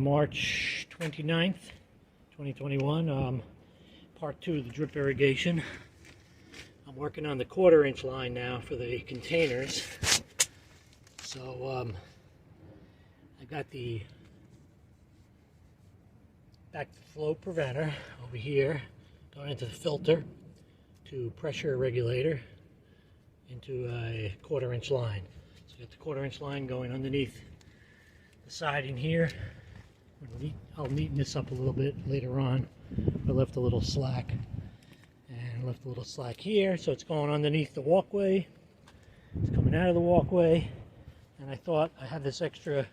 March 29th, 2021, part 2 of the drip irrigation. I'm working on the 1/4 inch line now for the containers. So I got the backflow preventer over here going into the filter to pressure regulator into a 1/4 inch line. So I got the 1/4 inch line going underneath the siding here. I'll neaten this up a little bit later on. I left a little slack here, so it's going underneath the walkway. It's coming out of the walkway, and I thought I had this extra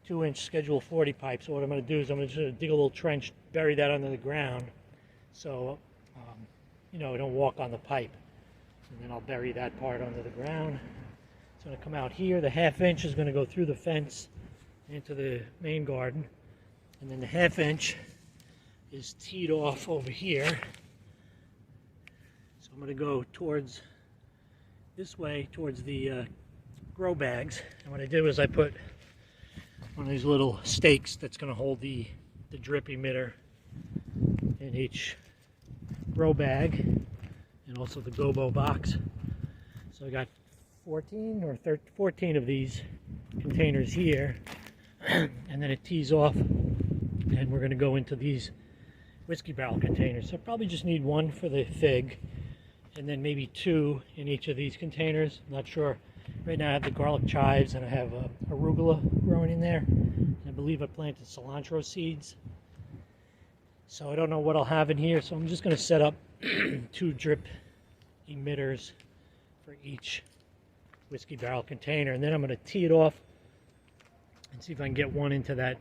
2-inch Schedule 40 pipe. So what I'm going to do is I'm going to dig a little trench, bury that under the ground, so I don't walk on the pipe. And then I'll bury that part under the ground. It's going to come out here. The 1/2 inch is going to go through the fence into the main garden, and then the 1/2 inch is teed off over here. So I'm going to go towards this way, towards the grow bags. And what I did was I put one of these little stakes that's going to hold the drip emitter in each grow bag, and also the gobo box. So I got 14 of these containers here, and then it tees off, and we're going to go into these whiskey barrel containers. So I probably just need 1 for the fig, and then maybe 2 in each of these containers. I'm not sure. Right now I have the garlic chives, and I have arugula growing in there. And I believe I planted cilantro seeds. So I don't know what I'll have in here, so I'm just going to set up 2 drip emitters for each whiskey barrel container, and then I'm going to tee it off and see if I can get 1 into that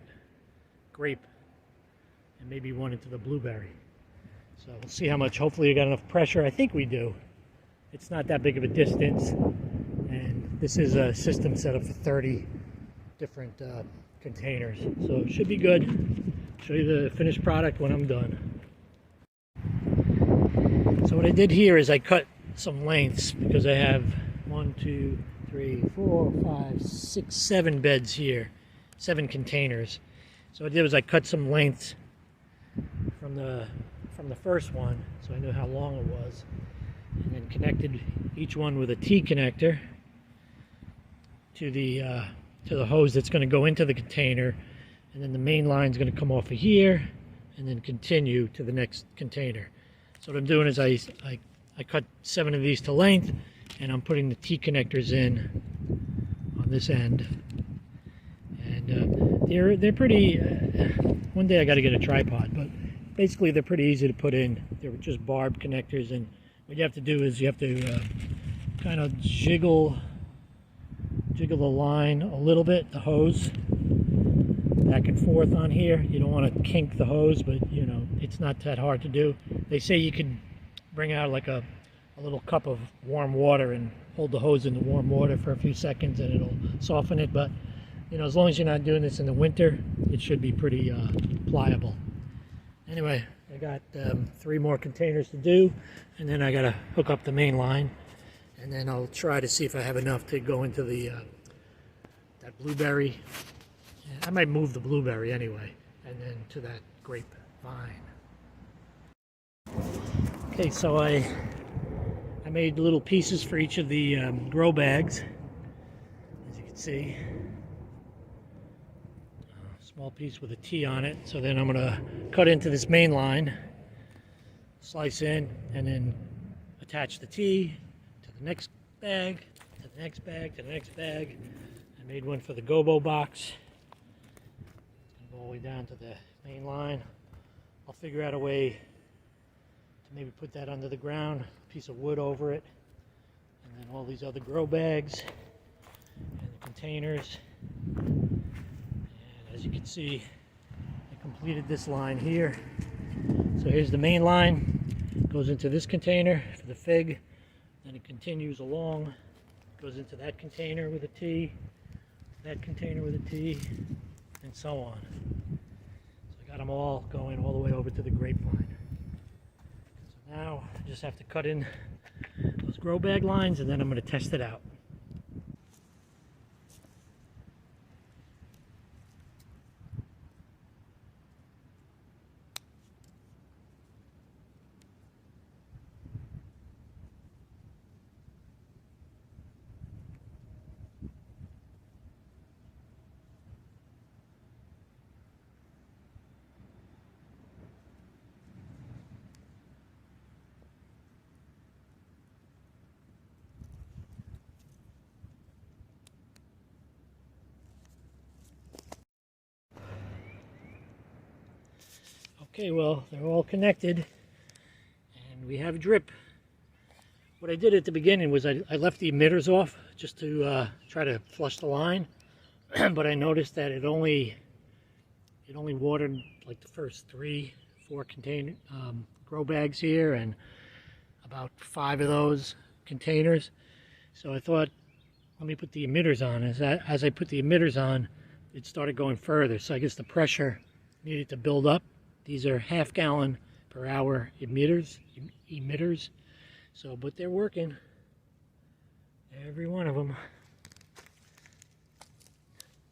grape and maybe 1 into the blueberry. So we'll see how much. Hopefully you got enough pressure. I think we do. It's not that big of a distance, and this is a system set up for 30 different containers, so it should be good. I'll show you the finished product when I'm done. So what I did here is I cut some lengths because I have 1, 2, 3, 4, 5, 6, 7 beds here, 7 containers. So what I did was I cut some lengths from the first one, so I knew how long it was, and then connected each one with a T connector to the hose that's going to go into the container, and then the main line is going to come off of here and then continue to the next container. So what I'm doing is I cut 7 of these to length, and I'm putting the T connectors in on this end, and they're pretty. One day I got to get a tripod, but basically they're pretty easy to put in. They're just barbed connectors, and what you have to do is you have to kind of jiggle the line a little bit, the hose back and forth on here. You don't want to kink the hose, but it's not that hard to do. They say you could bring out like a little cup of warm water and hold the hose in the warm water for a few seconds, and it'll soften it. But as long as you're not doing this in the winter, it should be pretty pliable. Anyway, I got 3 more containers to do, and then I got to hook up the main line, and then I'll try to see if I have enough to go into the that blueberry. I might move the blueberry anyway, and then to that grape vine. Okay, so I made little pieces for each of the grow bags, as you can see. A small piece with a T on it. So then I'm going to cut into this main line, slice in, and then attach the T to the next bag, to the next bag, to the next bag. I made one for the gobo box. It's going to go all the way down to the main line. I'll figure out a way to maybe put that under the ground, a piece of wood over it, and then all these other grow bags and the containers. And as you can see, I completed this line here. So here's the main line, goes into this container for the fig, then it continues along, goes into that container with a T, that container with a T, and so on. So I got them all going all the way over to the grapevine. So now I just have to cut in those grow bag lines, and then I'm going to test it out. Okay, well, they're all connected, and we have drip. What I did at the beginning was I left the emitters off just to try to flush the line, but I noticed that it only watered like the first 3-4 container grow bags here, and about 5 of those containers. So I thought, let me put the emitters on. As I put the emitters on, it started going further. So I guess the pressure needed to build up. These are 1/2 gallon per hour emitters. So, but they're working. Every one of them.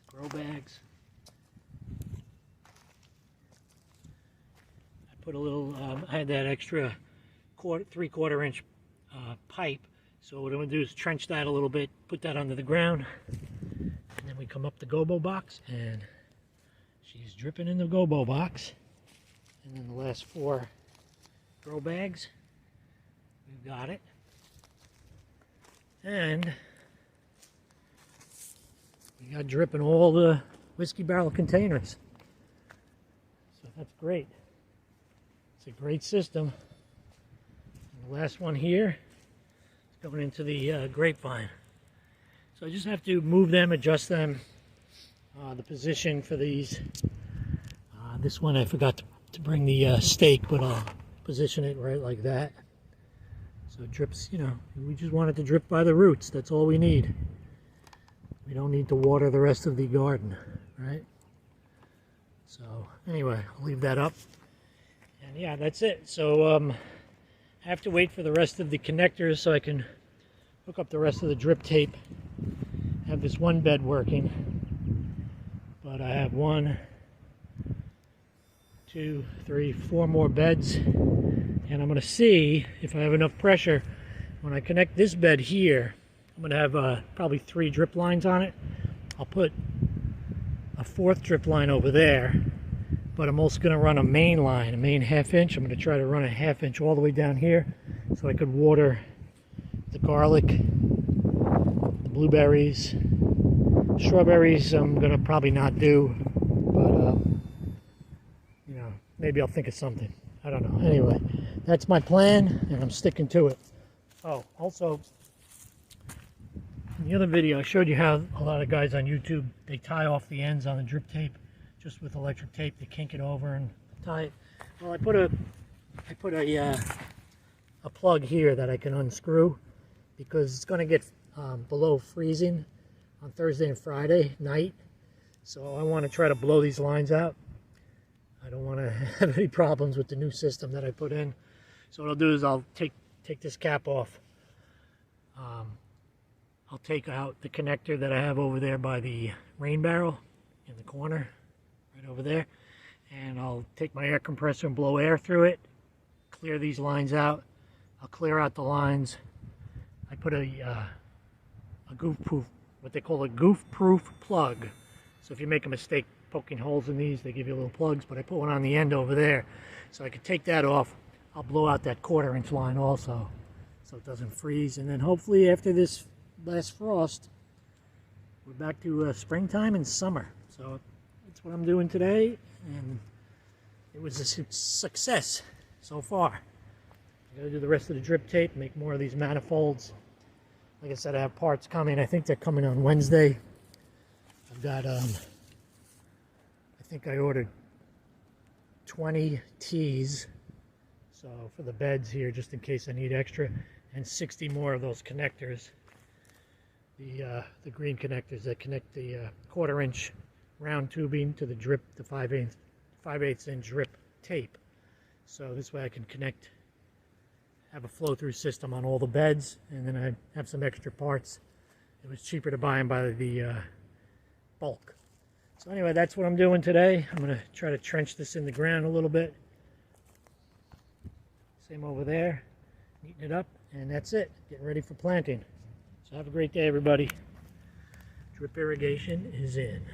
Grow bags. I put a little, I had that extra 3/4 inch pipe. So what I'm going to do is trench that a little bit, put that under the ground, and then we come up the gobo box, and she's dripping in the gobo box. And then the last 4 grow bags, we've got it. And we got drip in all the whiskey barrel containers. So that's great. It's a great system. And the last one here, going into the grapevine. So I just have to move them, adjust them, the position for these. This one I forgot to bring the stake, but I'll position it right like that. So it drips, you know, we just want it to drip by the roots. That's all we need. We don't need to water the rest of the garden, right? So anyway, I'll leave that up. And yeah, that's it. So I have to wait for the rest of the connectors so I can hook up the rest of the drip tape. I have this one bed working, but I have 1, 2, 3, 4 more beds, and I'm going to see if I have enough pressure. When I connect this bed here, I'm going to have probably 3 drip lines on it. I'll put a 4th drip line over there, but I'm also going to run a main line, a main 1/2 inch. I'm going to try to run a 1/2 inch all the way down here so I could water the garlic, the blueberries, strawberries. I'm going to probably not do, but you know, maybe I'll think of something. I don't know. Anyway, that's my plan, and I'm sticking to it. Oh, also, in the other video, I showed you how a lot of guys on YouTube, they tie off the ends on the drip tape just with electric tape. They kink it over and tie it. Well, I put a plug here that I can unscrew because it's going to get below freezing on Thursday and Friday night. So I want to try to blow these lines out. I don't want to have any problems with the new system that I put in. So what I'll do is I'll take this cap off. I'll take out the connector that I have over there by the rain barrel in the corner, right over there. And I'll take my air compressor and blow air through it, clear these lines out. I'll clear out the lines. I put a goof-proof, what they call a goof-proof plug. So if you make a mistake poking holes in these, they give you little plugs, but I put one on the end over there. So I could take that off. I'll blow out that 1/4 inch line also, so it doesn't freeze. And then hopefully after this last frost, we're back to springtime and summer. So that's what I'm doing today, and it was a success so far. I gotta do the rest of the drip tape, make more of these manifolds. Like I said, I have parts coming. I think they're coming on Wednesday. I've got, I think I ordered 20 tees, so for the beds here, just in case I need extra, and 60 more of those connectors. The green connectors that connect the 1/4 inch round tubing to the drip, the 5/8 inch drip tape. So this way I can connect, have a flow-through system on all the beds, and then I have some extra parts. It was cheaper to buy them by the bulk. So anyway, that's what I'm doing today. I'm going to try to trench this in the ground a little bit. Same over there, neaten it up, and that's it. Getting ready for planting. So have a great day, everybody. Drip irrigation is in.